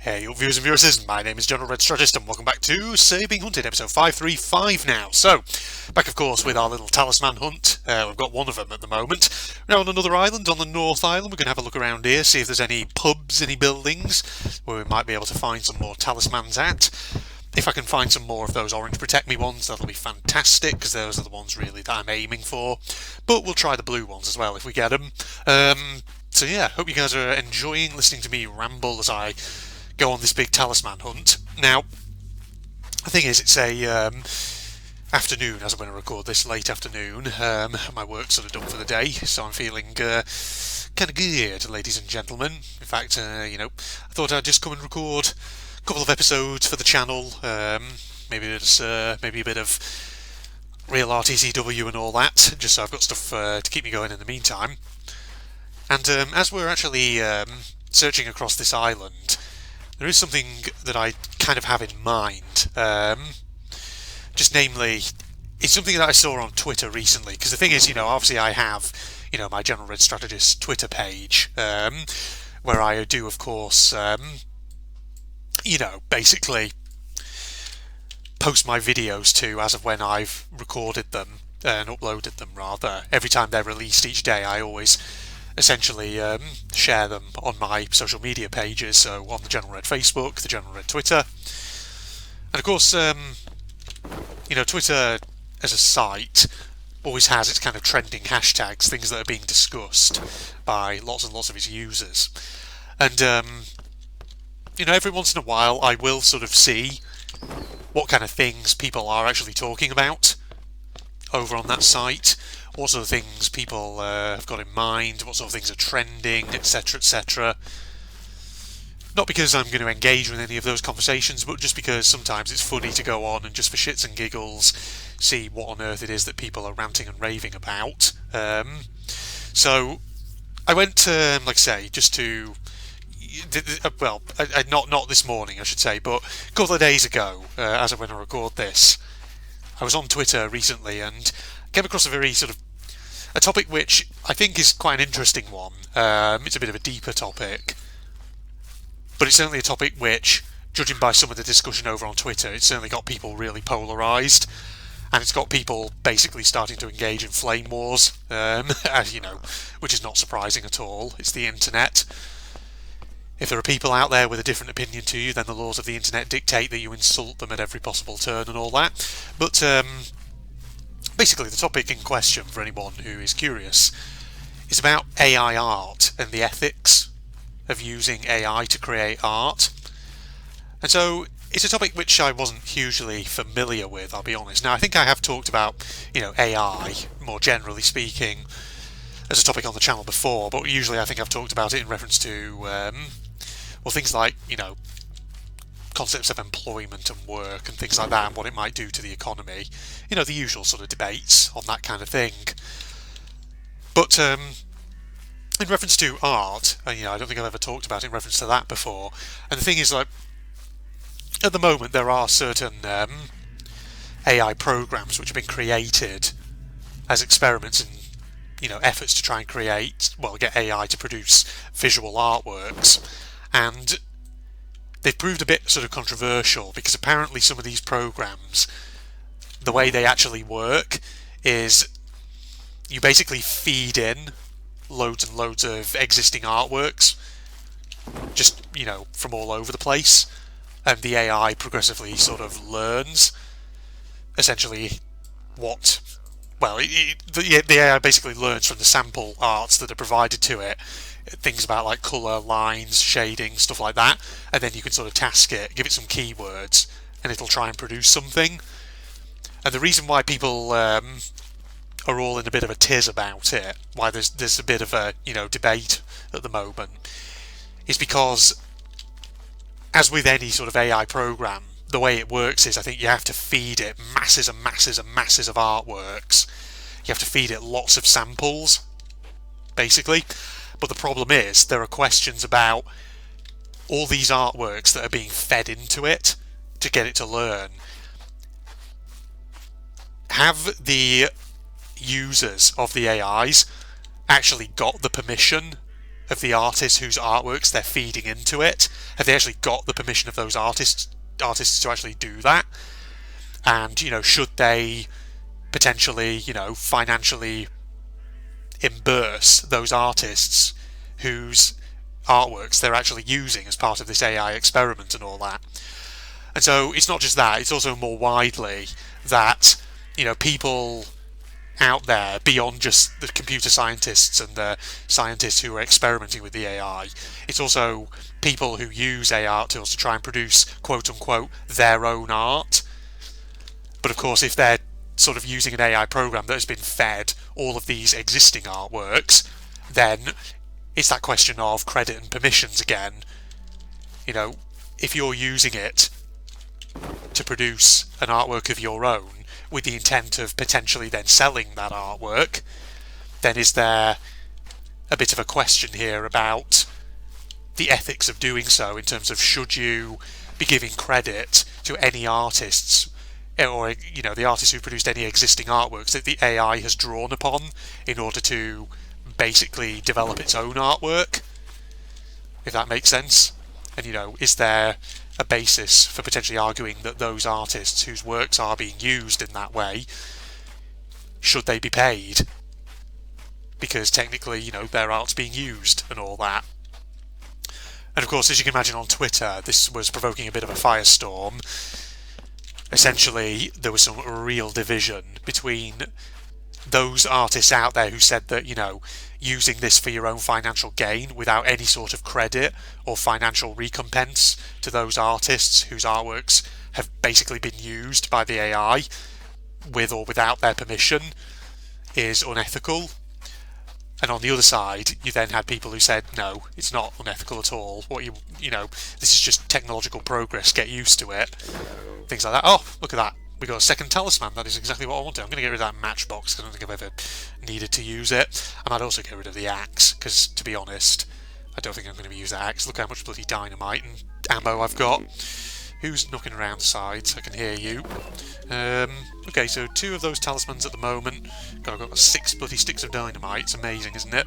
Hey, your viewers and viewers, my name is General Red Strategist, and welcome back to Say Being Hunted, episode 535 now. So, back of course with our little talisman hunt. We've got one of them at the moment. We're now on another island, on the North Island. We're going to have a look around here, see if there's any pubs, any buildings, where we might be able to find some more talismans at. If I can find some more of those orange protect me ones, that'll be fantastic, because those are the ones really that I'm aiming for. But we'll try the blue ones as well if we get them. So yeah, hope you guys are enjoying listening to me ramble as I go on this big talisman hunt. Now, the thing is, it's a afternoon as I'm going to record this, late afternoon. My work's sort of done for the day, so I'm feeling kind of good, ladies and gentlemen. In fact, I thought I'd just come and record a couple of episodes for the channel. Maybe a bit of real RTCW and all that, just so I've got stuff to keep me going in the meantime. And as we're actually searching across this island, there is something that I kind of have in mind. Just namely, it's something that I saw on Twitter recently. Because the thing is, obviously I have, my General Red Strategist Twitter page, where I do, of course, basically post my videos to as of when I've recorded them and uploaded them, rather. Every time they're released each day, I always essentially share them on my social media pages, so on the General Red Facebook, the General Red Twitter, and of course, Twitter as a site always has its kind of trending hashtags, things that are being discussed by lots and lots of its users, and every once in a while I will sort of see what kind of things people are actually talking about over on that site. What sort of things people have got in mind, what sort of things are trending, etc, etc. Not because I'm going to engage with any of those conversations, but just because sometimes it's funny to go on and just for shits and giggles see what on earth it is that people are ranting and raving about. So I went, like I say, just to... well, not this morning, I should say, but a couple of days ago, as of when I record this, I was on Twitter recently and came across a very sort of a topic which I think is quite an interesting one. It's a bit of a deeper topic, but it's certainly a topic which, judging by some of the discussion over on Twitter, it's certainly got people really polarised, and it's got people basically starting to engage in flame wars, which is not surprising at all. It's the internet. If there are people out there with a different opinion to you, then the laws of the internet dictate that you insult them at every possible turn and all that. But basically, the topic in question, for anyone who is curious, is about AI art and the ethics of using AI to create art. And so it's a topic which I wasn't hugely familiar with, I'll be honest. Now, I think I have talked about, AI, more generally speaking, as a topic on the channel before, but usually I think I've talked about it in reference to, things like, concepts of employment and work and things like that, and what it might do to the economy. The usual sort of debates on that kind of thing. But in reference to art, I don't think I've ever talked about it in reference to that before. And the thing is, like, at the moment there are certain AI programs which have been created as experiments in efforts to try and get AI to produce visual artworks, and they've proved a bit sort of controversial because apparently some of these programs, the way they actually work is you basically feed in loads and loads of existing artworks, just, from all over the place, and the AI progressively sort of learns essentially what... Well, the AI basically learns from the sample arts that are provided to it, things about like colour, lines, shading, stuff like that, and then you can sort of task it, give it some keywords, and it'll try and produce something. And the reason why people are all in a bit of a tiz about it, why there's a bit of a debate at the moment, is because, as with any sort of AI program, the way it works is I think you have to feed it masses and masses and masses of artworks. You have to feed it lots of samples, basically. But the problem is there are questions about all these artworks that are being fed into it to get it to learn. Have the users of the AIs actually got the permission of the artists whose artworks they're feeding into it? Have they actually got the permission of those artists to actually do that? And, should they potentially, financially reimburse those artists whose artworks they're actually using as part of this AI experiment and all that? And so it's not just that, it's also more widely that, people out there beyond just the computer scientists and the scientists who are experimenting with the AI, it's also people who use AI tools to try and produce quote-unquote their own art. But of course, if they're sort of using an AI program that has been fed all of these existing artworks, then it's that question of credit and permissions again. If you're using it to produce an artwork of your own with the intent of potentially then selling that artwork, then is there a bit of a question here about the ethics of doing so, in terms of should you be giving credit to any artists, or the artists who produced any existing artworks that the AI has drawn upon in order to basically develop its own artwork, if that makes sense. And is there a basis for potentially arguing that those artists whose works are being used in that way, should they be paid? Because technically, their art's being used and all that. And of course, as you can imagine, on Twitter, this was provoking a bit of a firestorm. Essentially, there was some real division between those artists out there who said that, using this for your own financial gain without any sort of credit or financial recompense to those artists whose artworks have basically been used by the AI with or without their permission is unethical. And on the other side, you then had people who said, no, it's not unethical at all. This is just technological progress, get used to it. Things like that. Oh, look at that. We got a second talisman. That is exactly what I wanted. I'm going to get rid of that matchbox because I don't think I've ever needed to use it. I might also get rid of the axe because, to be honest, I don't think I'm going to use that axe. Look how much bloody dynamite and ammo I've got. Who's knocking around the sides? I can hear you. Okay, so 2 of those talismans at the moment. God, I've got 6 bloody sticks of dynamite. It's amazing, isn't it?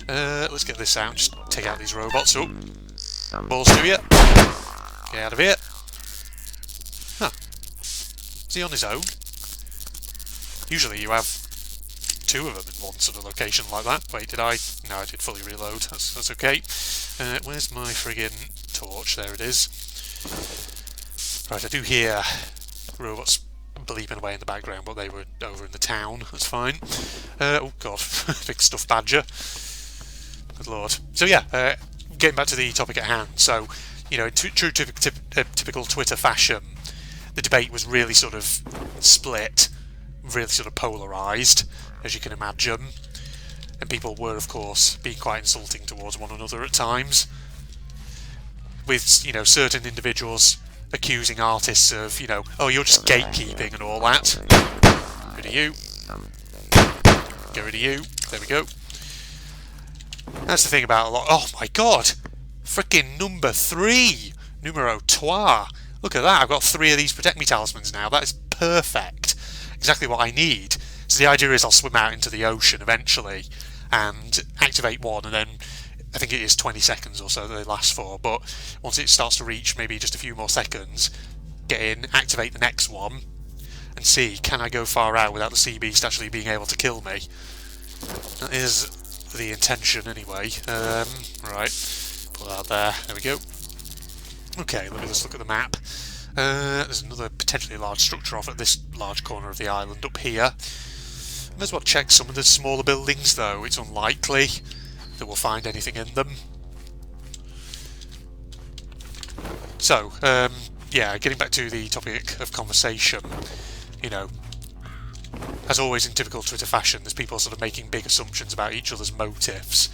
Let's get this out and just take out these robots. Oh, balls to you. Get out of here. Huh. Is he on his own? Usually you have 2 of them in one sort of location like that. Wait, did I? No, I did fully reload. That's okay. Where's my friggin' torch? There it is. Right, I do hear robots bleeping away in the background, but they were over in the town. That's fine. Oh god, big stuffed badger. Good lord. So yeah, getting back to the topic at hand. So, in true typical Twitter fashion, the debate was really sort of split, really sort of polarised, as you can imagine. And people were, of course, being quite insulting towards one another at times. With, certain individuals accusing artists of, oh, you're just gatekeeping and all that. Get rid of you. Get rid of you. There we go. That's the thing about a lot. Oh my god! Frickin' number 3! Numero 3. Look at that, I've got 3 of these Protect Me talismans now. That is perfect. Exactly what I need. So the idea is I'll swim out into the ocean eventually and activate one, and then I think it is 20 seconds or so that they last for, but once it starts to reach maybe just a few more seconds, get in, activate the next one, and see, can I go far out without the sea beast actually being able to kill me? That is the intention anyway. Right, put that there, there we go. Okay, let me just look at the map. There's another potentially large structure off at this large corner of the island up here. May as well check some of the smaller buildings though, it's unlikely that we'll find anything in them. So, yeah, getting back to the topic of conversation, as always in typical Twitter fashion, there's people sort of making big assumptions about each other's motives.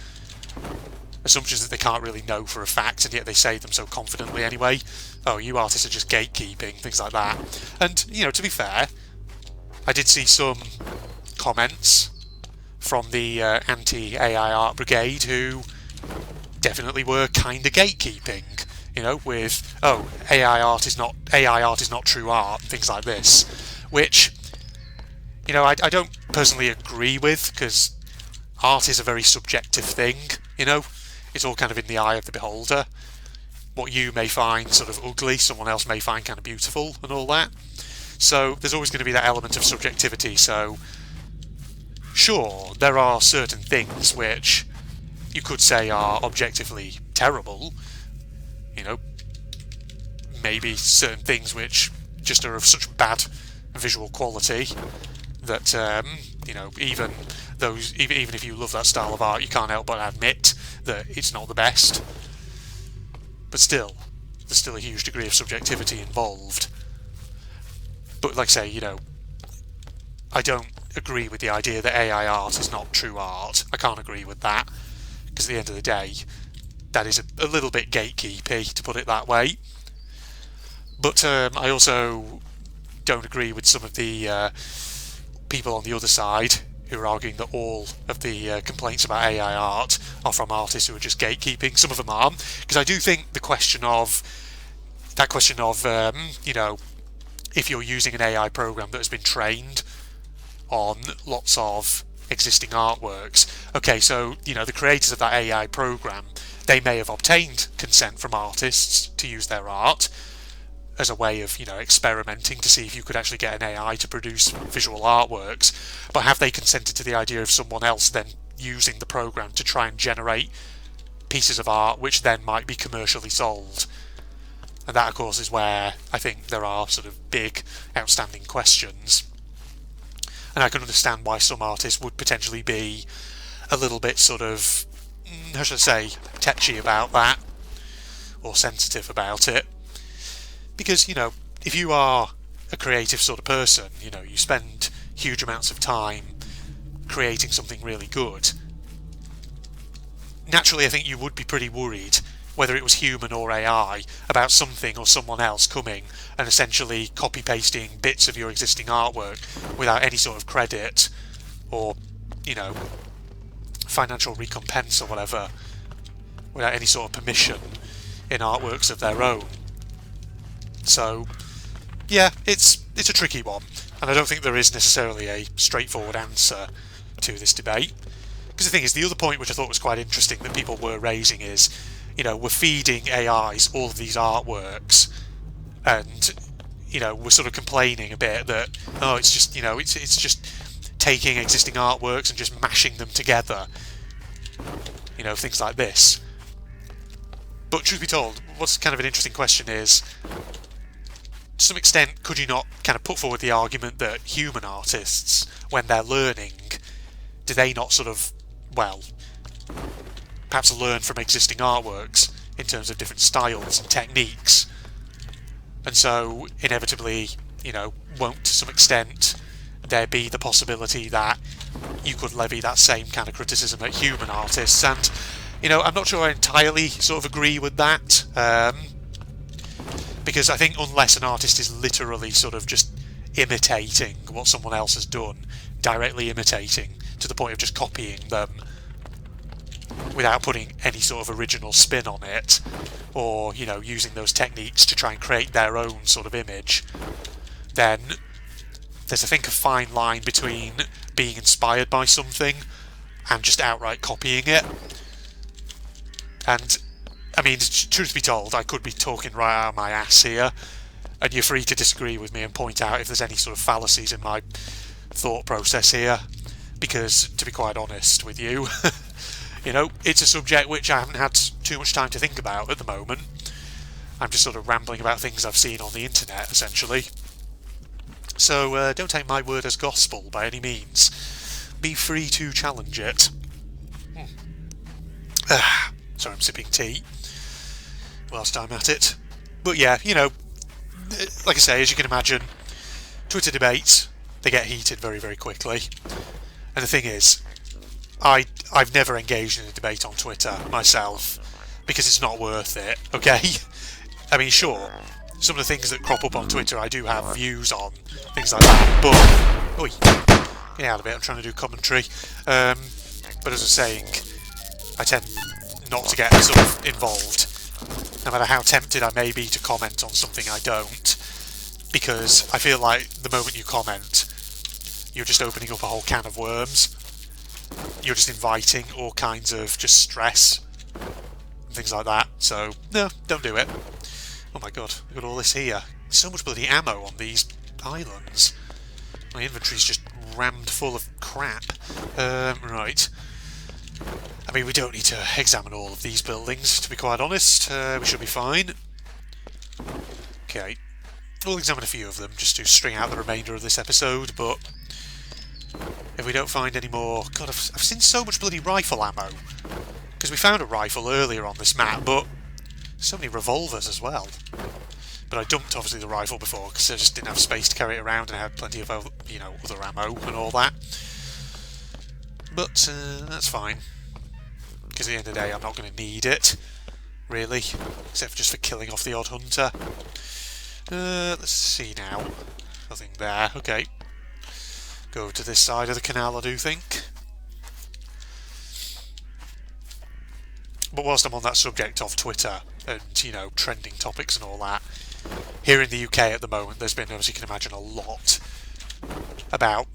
Assumptions that they can't really know for a fact, and yet they say them so confidently anyway. Oh, you artists are just gatekeeping, things like that. And, to be fair, I did see some comments from the anti-AI art brigade who definitely were kind of gatekeeping, with, oh, AI art is not true art, things like this, which, I don't personally agree with, because art is a very subjective thing, it's all kind of in the eye of the beholder. What you may find sort of ugly, someone else may find kind of beautiful and all that. So there's always going to be that element of subjectivity. So sure, there are certain things which you could say are objectively terrible. You know, maybe certain things which just are of such bad visual quality that you know, even if you love that style of art, you can't help but admit that it's not the best. But still, there's still a huge degree of subjectivity involved. But like I say, you know, I don't agree with the idea that AI art is not true art. I can't agree with that, because at the end of the day, that is a little bit gatekeepy, to put it that way. But I also don't agree with some of the people on the other side who are arguing that all of the complaints about AI art are from artists who are just gatekeeping. Some of them are, because I do think the question of you know, if you're using an AI program that has been trained on lots of existing artworks, okay, so you know, the creators of that AI program, they may have obtained consent from artists to use their art as a way of, you know, experimenting to see if you could actually get an AI to produce visual artworks, but have they consented to the idea of someone else then using the program to try and generate pieces of art which then might be commercially sold? And that, of course, is where I think there are sort of big outstanding questions. And I can understand why some artists would potentially be a little bit sort of, how should I say, tetchy about that, or sensitive about it. Because, you know, if you are a creative sort of person, you know, you spend huge amounts of time creating something really good, naturally I think you would be pretty worried, whether it was human or AI, about something or someone else coming and essentially copy-pasting bits of your existing artwork without any sort of credit or, you know, financial recompense or whatever, without any sort of permission in artworks of their own. So, yeah, it's a tricky one, and I don't think there is necessarily a straightforward answer to this debate. Because the thing is, the other point which I thought was quite interesting that people were raising is, you know, we're feeding AIs all of these artworks, and, you know, we're sort of complaining a bit that, oh, it's just, you know, it's just taking existing artworks and just mashing them together, you know, things like this. But truth be told, what's kind of an interesting question is, to some extent, could you not kind of put forward the argument that human artists, when they're learning, do they not sort of, well, perhaps learn from existing artworks in terms of different styles and techniques? And so, inevitably, you know, won't to some extent there be the possibility that you could levy that same kind of criticism at human artists? And, you know, I'm not sure I entirely sort of agree with that. Because I think unless an artist is literally sort of just imitating what someone else has done, directly imitating to the point of just copying them without putting any sort of original spin on it, or, you know, using those techniques to try and create their own sort of image, then there's, I think, a fine line between being inspired by something and just outright copying it. And I mean, truth be told, I could be talking right out of my ass here, and you're free to disagree with me and point out if there's any sort of fallacies in my thought process here, because, to be quite honest with you, you know, it's a subject which I haven't had too much time to think about at the moment. I'm just sort of rambling about things I've seen on the internet, essentially. So don't take my word as gospel by any means. Be free to challenge it. Sorry, I'm sipping tea whilst I'm at it. But yeah, you know, like I say, as you can imagine, Twitter debates, they get heated very, very quickly. And the thing is, I've never engaged in a debate on Twitter myself, because it's not worth it, okay? I mean, sure, some of the things that crop up on Twitter I do have views on, things like that, but... Oi, get out of it, I'm trying to do commentary. But as I was saying, I tend not to get sort of involved, no matter how tempted I may be to comment on something I don't, because I feel like the moment you comment, you're just opening up a whole can of worms. You're just inviting all kinds of just stress things like that. So, no, don't do it. Oh my god, look at all this here. So much bloody ammo on these islands. My inventory's just rammed full of crap. Right. I mean, we don't need to examine all of these buildings, to be quite honest. We should be fine. Okay. We'll examine a few of them, just to string out the remainder of this episode, but if we don't find any more... God, I've seen so much bloody rifle ammo. Because we found a rifle earlier on this map, but so many revolvers as well. But I dumped, obviously, the rifle before, because I just didn't have space to carry it around, and I had plenty of, you know, other ammo and all that. But, that's fine. Because at the end of the day, I'm not going to need it, really. Except for just for killing off the odd hunter. Let's see now. Nothing there. Okay. Go over to this side of the canal, I do think. But whilst I'm on that subject of Twitter and, you know, trending topics and all that, here in the UK at the moment, there's been, as you can imagine, a lot about,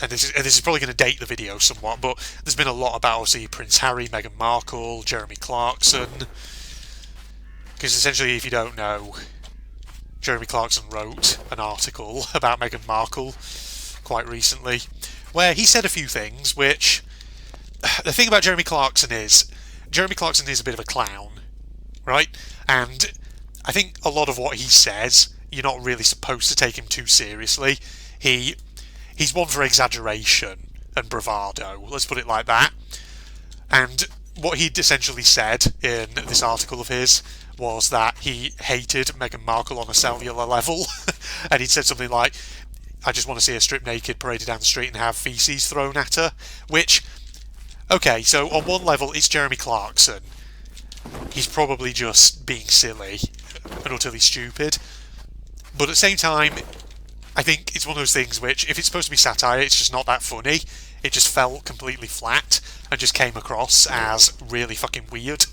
and this is probably going to date the video somewhat, but there's been a lot about, obviously, Prince Harry, Meghan Markle, Jeremy Clarkson. Because essentially, if you don't know, Jeremy Clarkson wrote an article about Meghan Markle quite recently, where he said a few things which... The thing about Jeremy Clarkson is a bit of a clown, right? And I think a lot of what he says, you're not really supposed to take him too seriously. He's one for exaggeration and bravado, let's put it like that. And what he'd essentially said in this article of his was that he hated Meghan Markle on a cellular level. And he'd said something like, I just want to see her strip naked, paraded down the street and have feces thrown at her. Which, okay, so on one level it's Jeremy Clarkson. He's probably just being silly and utterly stupid. But at the same time, I think it's one of those things which, if it's supposed to be satire, it's just not that funny. It just fell completely flat and just came across as really fucking weird.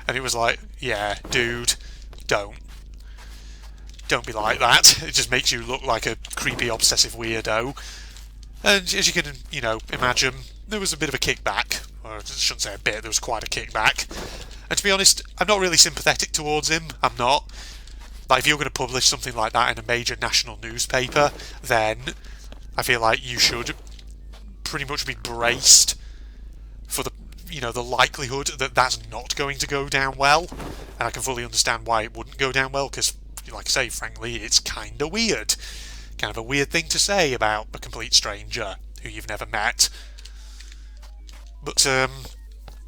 And it was like, yeah, dude, don't be like that. It just makes you look like a creepy, obsessive weirdo. And as you can, you know, imagine, there was a bit of a kickback. Or I shouldn't say a bit, there was quite a kickback. And to be honest, I'm not really sympathetic towards him. I'm not. Like, if you're going to publish something like that in a major national newspaper, then I feel like you should pretty much be braced for the, you know, the likelihood that that's not going to go down well. And I can fully understand why it wouldn't go down well, because, like I say, frankly, it's kind of weird. Kind of a weird thing to say about a complete stranger who you've never met. But, I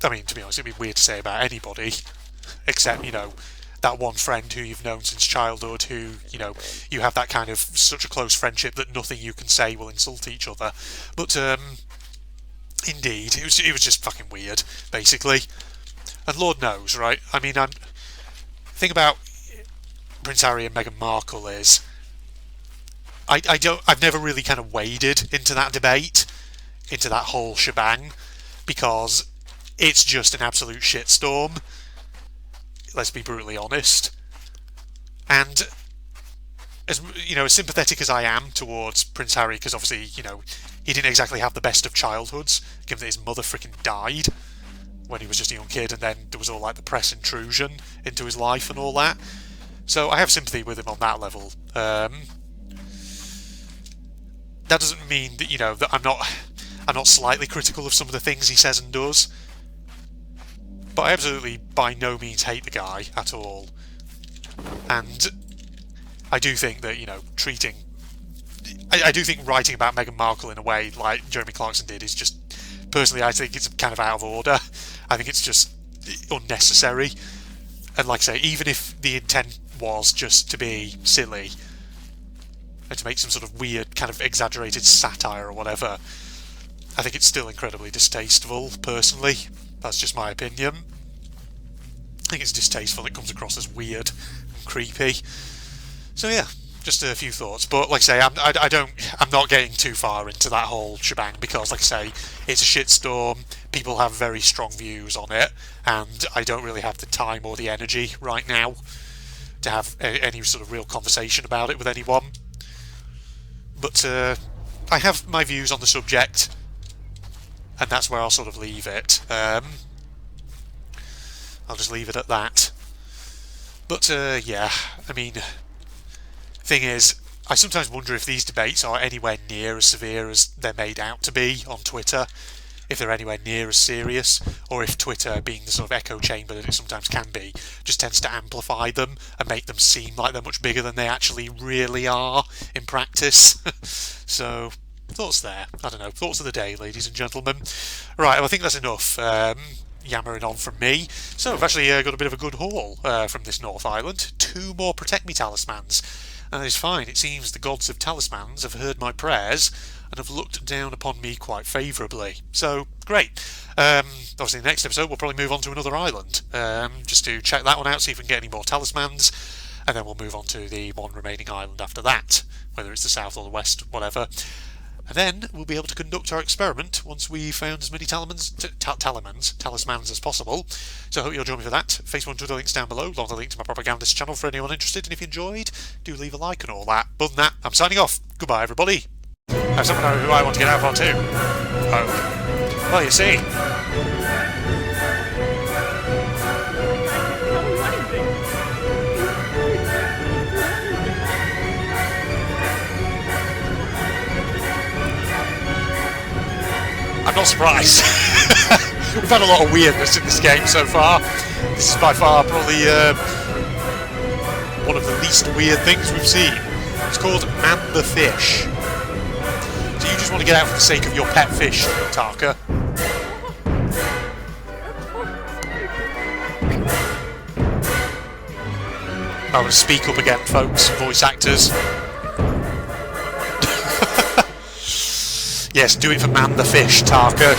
mean, to be honest, it'd be weird to say about anybody, except, you know, that one friend who you've known since childhood, who, you know, you have that kind of such a close friendship that nothing you can say will insult each other. But, indeed, it was just fucking weird, basically. And Lord knows, right? I mean, the thing about Prince Harry and Meghan Markle is, I've never really kind of waded into that debate, into that whole shebang, because it's just an absolute shitstorm. Let's be brutally honest. And as you know, as sympathetic as I am towards Prince Harry, because obviously, you know, he didn't exactly have the best of childhoods, given that his mother freaking died when he was just a young kid, and then there was all like the press intrusion into his life and all that. So I have sympathy with him on that level. That doesn't mean that, you know, that I'm not slightly critical of some of the things he says and does. But I absolutely by no means hate the guy at all. And I do think that, you know, I do think writing about Meghan Markle in a way like Jeremy Clarkson did is just, personally, I think it's kind of out of order. I think it's just unnecessary. And like I say, even if the intent was just to be silly and to make some sort of weird, kind of exaggerated satire or whatever, I think it's still incredibly distasteful, personally. That's just my opinion. I think it's distasteful, it comes across as weird and creepy. So yeah, just a few thoughts. But like I say, I'm not getting too far into that whole shebang, because like I say, it's a shitstorm, people have very strong views on it, and I don't really have the time or the energy right now to have any sort of real conversation about it with anyone. But I have my views on the subject, and that's where I'll sort of leave it. I'll just leave it at that. But yeah, I mean, thing is, I sometimes wonder if these debates are anywhere near as severe as they're made out to be on Twitter, if they're anywhere near as serious, or if Twitter, being the sort of echo chamber that it sometimes can be, just tends to amplify them and make them seem like they're much bigger than they actually really are in practice. So, thoughts there. I don't know, thoughts of the day, ladies and gentlemen. Right, well, I think that's enough yammering on from me. So I've actually got a bit of a good haul from this North Island. 2 more Protect Me talismans. And that is fine. It seems the gods of talismans have heard my prayers and have looked down upon me quite favourably. So, great. Obviously, in the next episode, we'll probably move on to another island, just to check that one out, see if we can get any more talismans, and then we'll move on to the one remaining island after that, whether it's the south or the west, whatever. And then we'll be able to conduct our experiment once we've found as many talismans as possible. So I hope you'll join me for that. Facebook and Twitter links down below, along with a link to my propagandist channel for anyone interested. And if you enjoyed, do leave a like and all that. But than that, I'm signing off. Goodbye, everybody. I have someone know who I want to get out for too. Oh. Well, you see. I'm not surprised. We've had a lot of weirdness in this game so far. This is by far probably one of the least weird things we've seen. It's called Man the Fish. So you just want to get out for the sake of your pet fish, Tarka. I'm going to speak up again, folks, voice actors. Yes, do it for Man the Fish, Tarka.